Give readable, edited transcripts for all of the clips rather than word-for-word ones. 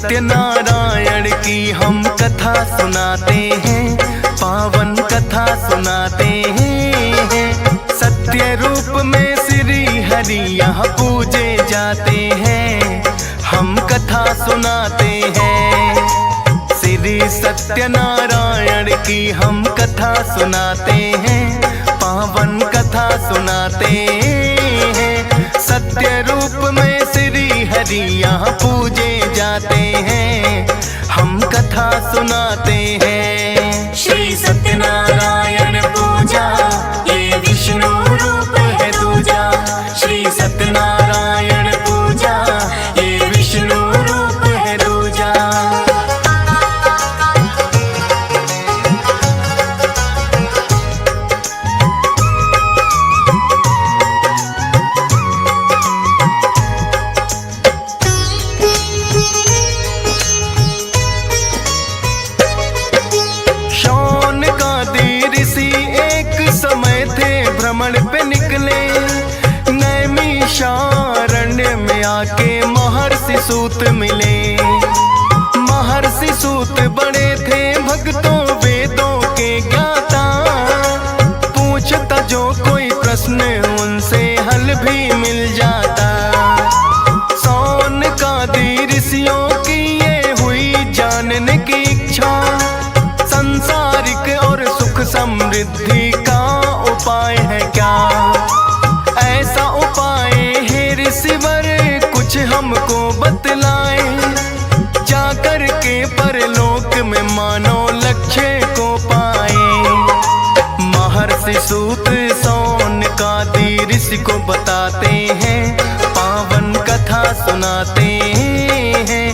सत्यनारायण की हम कथा सुनाते हैं, पावन कथा सुनाते हैं। सत्य रूप में श्री हरि यहाँ पूजे जाते हैं, हम कथा सुनाते हैं। श्री सत्यनारायण की हम कथा सुनाते हैं, पावन कथा सुनाते हैं। सत्य रूप में श्री हरि यहाँ पूजे जाते हैं, हम कथा सुनाते हैं। श्री सत्यनारायण पूजा ये विष्णु रूप है दूजा। श्री सत्यनारायण पूजा ये विष्णु रूप है दूजा। समय थे भ्रमण पे निकले, नैमिषारण्य में आके महर्षि सूत मिले। महर्षि सूत बड़े थे भक्तों वेदों के ज्ञाता, पूछता जो कोई प्रश्न उनसे हल भी मिल जाता। सौनकादि ऋषियों की ये हुई जानने की इच्छा, संसारिक और सुख समृद्धि का उपाय है क्या। ऐसा उपाय है ऋषिवर कुछ हमको बतलाए, जाकर के परलोक में मानो लक्ष्य को पाए। महर्षि सूत सौनकादि ऋषि को बताते हैं, पावन कथा सुनाते हैं।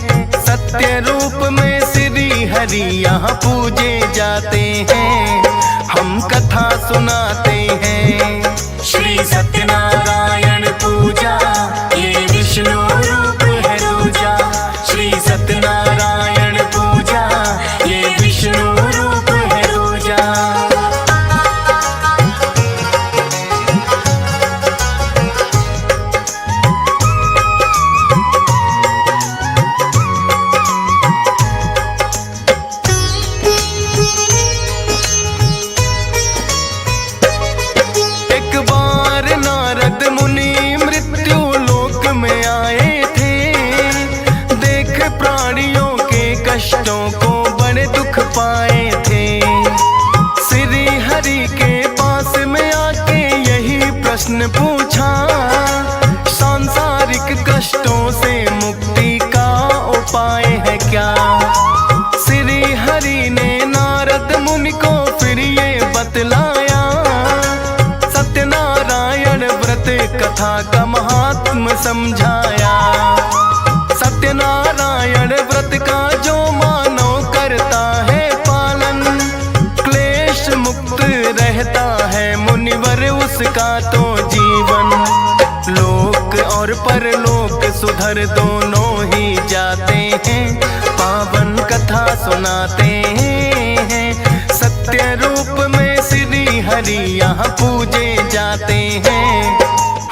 सत्य रूप में श्री हरि यहाँ पूजे जाते हैं, हम कथा सुनाते हैं। श्री सत्यनारायण पूजा ये विष्णु रूप है दूजा। श्री सत्यनारायण पूजा ये विष्णु रूप है दूजा। कष्टों को बड़े दुख पाए थे, श्री हरि के पास में आके यही प्रश्न पूछा। सांसारिक कष्टों से मुक्ति का उपाय है क्या। श्री हरि ने नारद मुनि को फिर ये बतलाया, सत्यनारायण व्रत कथा का महात्म समझाया। सत्यनारायण व्रत का जो मानव करता है पालन, क्लेश मुक्त रहता है मुनिवर उसका तो जीवन। लोक और परलोक सुधर दोनों ही जाते हैं, पावन कथा सुनाते हैं। सत्य रूप में श्री हरि यहाँ पूजे जाते हैं,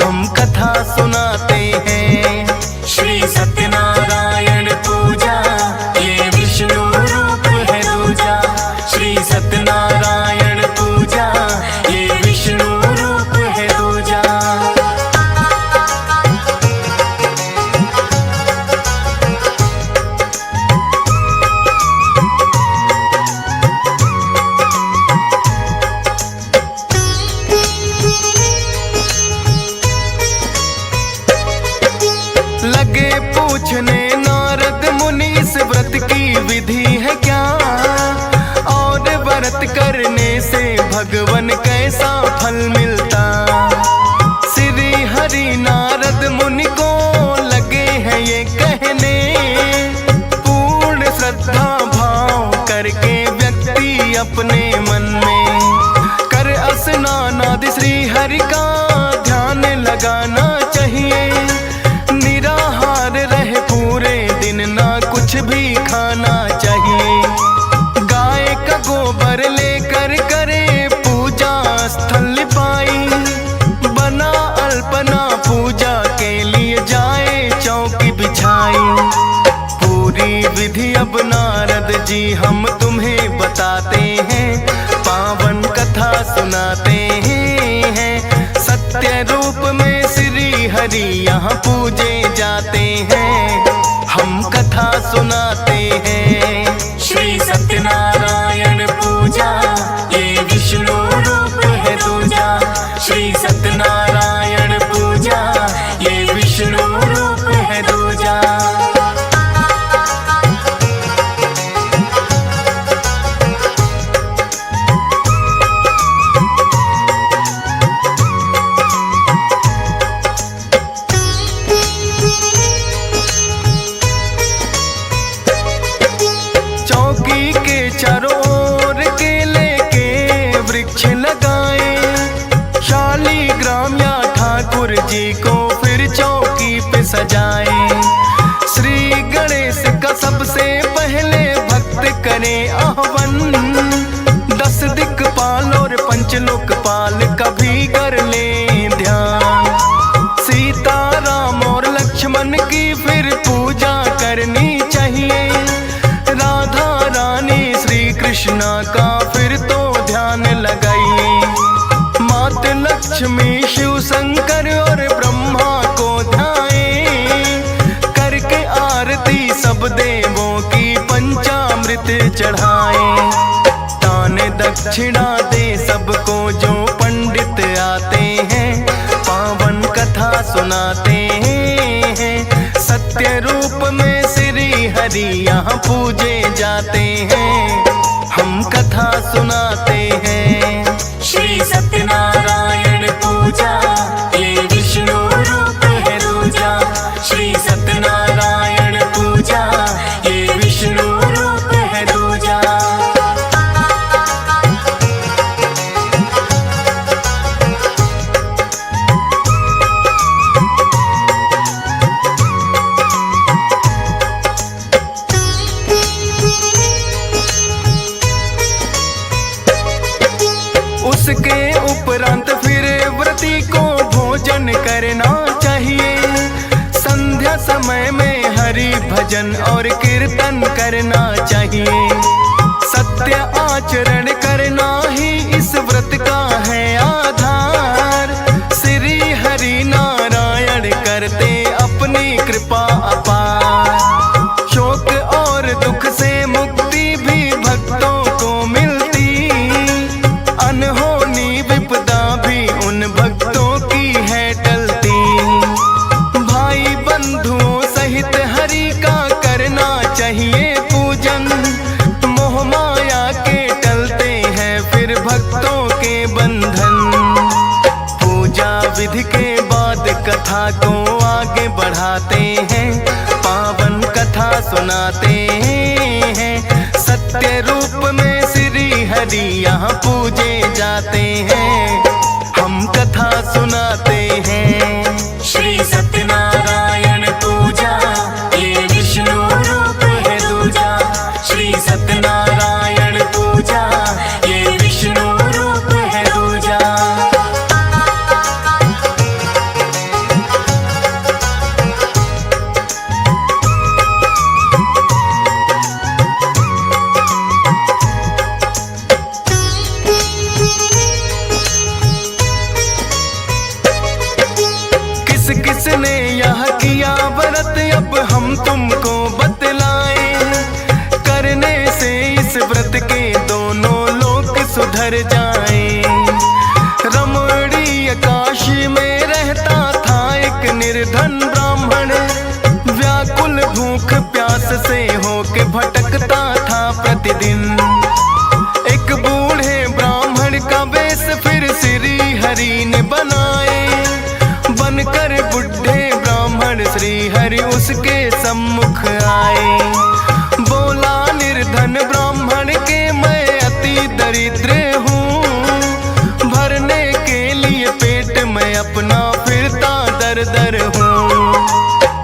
हम कथा सुनाते हैं। श्री सत्यनारायण पूजा ये विष्णु रूप है दूजा। श्री सत्यनारायण पूजा ये विष्णु रूप है दूजा। लगे पूछने नारद मुनि इस व्रत की विधि है क्या, और व्रत करने से भगवन कैसा फल मिलता। श्री हरि नारद मुनि को लगे हैं ये कहने, पूर्ण श्रद्धा भाव करके व्यक्ति अपने मन में कर स्नान आदि श्री हरि का ध्यान लगाना चाहिए। निराहार रहे पूरे दिन, ना कुछ भी खाना चाहिए। गाय का गोबर लेकर करे पूजा स्थल पाई, बना अल्पना पूजा के लिए जाए चौकी बिछाई। पूरी जी हम तुम्हें बताते हैं, पावन कथा सुनाते हैं। सत्य रूप में श्री हरि यहाँ पूजे जाते हैं, हम कथा सुनाते हैं। श्री सत्यनारायण पूजा ये विष्णु रूप है दूजा। श्री सत्यनारायण पूजा ये विष्णु रूप है दूजा। चौकी के चारों ओर केले के वृक्ष लगाए, शालीग्राम या ठाकुर जी को फिर चौकी पे सजाए। श्री गणेश का सबसे पहले भक्त करे आह्वान, 10 दिक्पाल और पंचलोकपाल का भी कर ले ध्यान। सीता राम और लक्ष्मण की फिर पूजा करनी चाहिए, राधा रानी श्री कृष्णा का फिर तो ध्यान लगाइए। मात लक्ष्मी शिव शंकर और ब्रह्मा को ध्याए, करके आरती सब देवों की पंचामृत चढ़ाए। दान दक्षिणा दे सबको जो पंडित आते हैं, पावन कथा सुनाते हैं। सत्य रूप में श्री हरि यहाँ पूजे जाते हैं, हम कथा सुनाते हैं। श्री सत्यनारायण पूजा ये विष्णु रूप है दूजा। श्री सत्यनारायण पूजा ये विष्णु रूप है दूजा। उसके उपरांत फिर व्रती को भोजन करना चाहिए। संध्या समय में हरि भजन और कीर्तन करना चाहिए। सत्य आचरण करना ही इस व्रत का है आधार। श्री हरि नारायण करते अपनी कृपा अपार। शोक और दुख से मुक्ति भी भक्तों को मिलती, अनहोनी विपदा भी उन भक्तों की है टलती। भाई बंधुओं सहित हरि का करना चाहिए पूजन, मोह माया के टलते हैं फिर भक्तों के बंधन। पूजा विधि के बाद कथा को आगे बढ़ाते हैं, पावन कथा सुनाते हैं। सत्य रूप में श्री हरि यहाँ पूजे जाते हैं, हम कथा सुनाते हैं। श्री सत्यनारायण पूजा ये विष्णु रूप है दूजा। श्री सत्यनारायण पूजा ये विष्णु रूप है दूजा। किस किस ने यह किया व्रत अब हम तुमको बतलाएं। करने से इस व्रत के दोनों लोक सुधर जाएं। रमणीय काशी में रहता था एक निर्धन ब्राह्मण, व्याकुल भूख प्यास से होके भटकता था प्रतिदिन। एक बूढ़े ब्राह्मण का वेश फिर श्री हरि ने बनाए, बनकर बुढ़े ब्राह्मण श्री हरि उसके सम्मुख आए। बोला निर्धन ब्राह्मण के मैं अति दरिद्र हूँ, भरने के लिए पेट में अपना फिरता दर दर हूँ।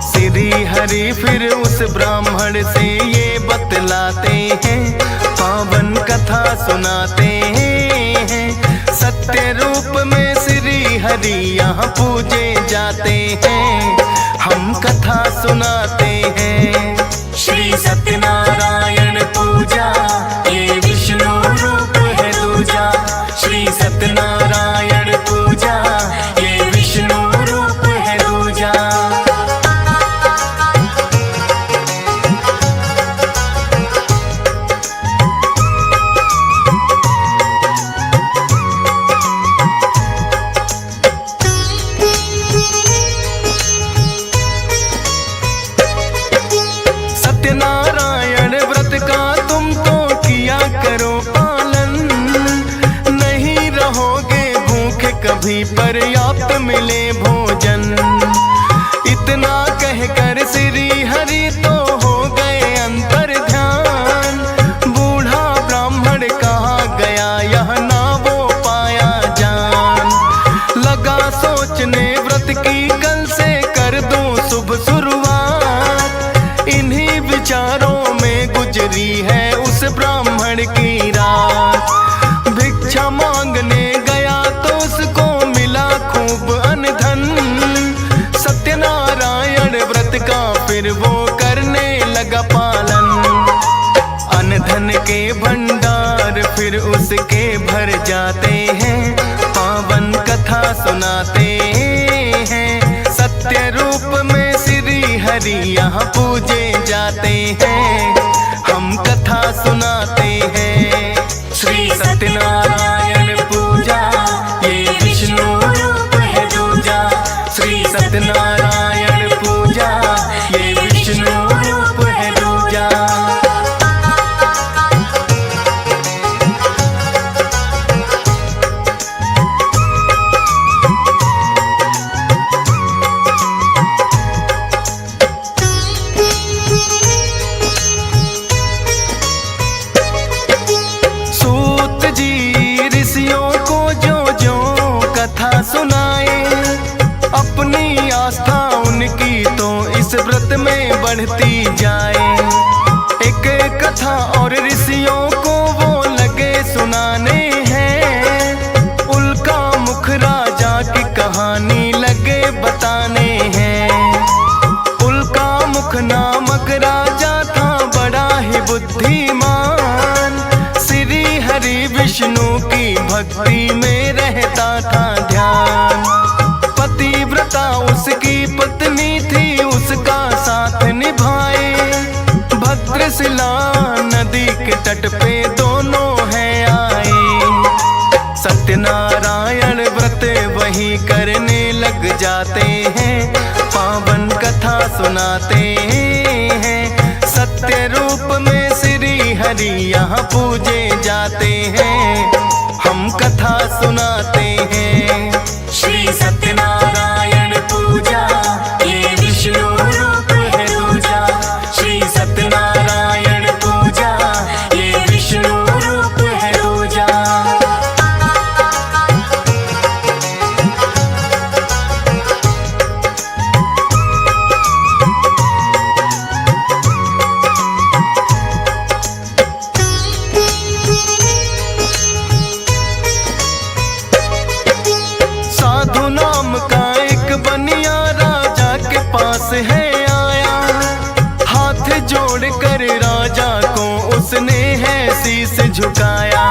श्री हरि फिर उस ब्राह्मण से ये बतलाते हैं, पावन कथा सुनाते हैं। सत्य रूप में श्री हरि यहाँ पूजे जाते हैं, हम कथा सुनाते हैं। श्री सत्यनारायण पूजा भी पर्याप्त मिले भोजन। इतना कहकर श्री हरि तो हो गए अंतर ध्यान। बूढ़ा ब्राह्मण कहा गया यह ना वो पाया जान। लगा सोचने व्रत की कल से कर दूं शुभ शुरुआत। इन्हीं विचारों में गुजरी है उस ब्राह्मण की रात। भिक्षा मांगने गया तो उसको मिला खूब अनधन। सत्यनारायण व्रत का फिर वो करने लगा पालन। अनधन के भंडार फिर उसके भर जाते हैं। पावन कथा सुनाते हैं। सत्य रूप में श्री हरि यहाँ पूजे जाते हैं। हम कथा सुनाते हैं। श्री सत्यनारायण पूजा ये विष्णु रूप है दूजा। श्री सत्यनारायण पूजा ये विष्णु रूप है दूजा। सूत जी ऋषियों को जो जो कथा सुनाए। अपनी आस्था उनकी तो इस व्रत में बढ़ती जाए। एक कथा और ऋषियों को वो लगे सुनाने हैं। उल्का मुख राजा की कहानी लगे बताने हैं। उल्का मुख नामक राजा था बड़ा ही बुद्धिमान। श्री हरि विष्णु की भक्ति में रहता था ध्यान। पतिव्रता उसकी पत्नी थी उसका साथ निभाए। भद्रशिला नदी के तट पे दोनों हैं आए। सत्यनारायण व्रत वही करने लग जाते हैं। पावन कथा सुनाते हैं। सत्य रूप में श्री हरि यहाँ पूजे जाते हैं। हम कथा सुनाते हैं। श्री सत्यनारायण पूजा ये विष्णु रूप है दूजा। श्री सत्यनारायण पूजा ये विष्णु रूप है दूजा। साधु नाम का एक बनिया राजा के पास है आया। हाथ जोड़ कर राजा को उसने है शीश झुकाया।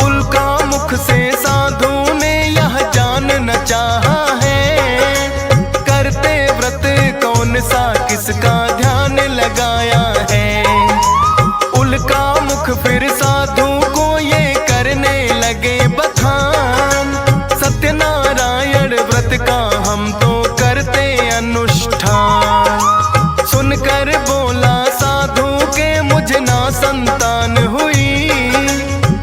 उल्का मुख से साधु ने यह जानना चाहा है। करते व्रत कौन सा किसका ध्यान लगाया है। उल्का मुख फिर साधु को ये करने लगे बखान। सत्यनारायण व्रत का हम तो करते अनुष्ठान। सुनकर बोला साधु के मुझे ना संतान हुई।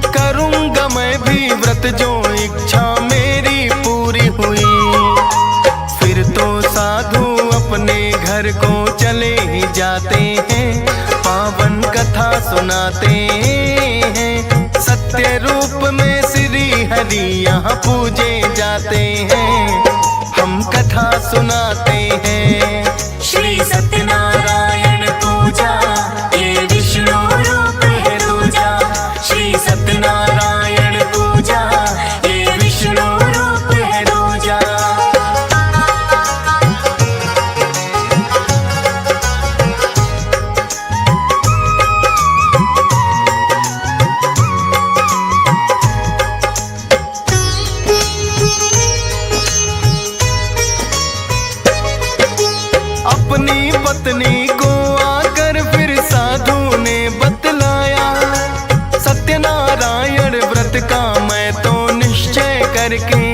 करूँगा मैं भी व्रत जो इच्छा मेरी पूरी हुई। फिर तो साधु अपने घर को चले ही जाते हैं। पावन कथा सुनाते हैं। सत्य रूप में श्री हरि यहाँ पूजे जाते हैं। हम कथा सुनाते हैं। श्री सत्यनारायण पूजा ये विष्णु रूप है दूजा। श्री सत्यनारायण पूजा ये विष्णु रूप है दूजा। अपनी पत्नी को आकर फिर साधु ने बतलाया। सत्यनारायण व्रत का मैं तो निश्चय करके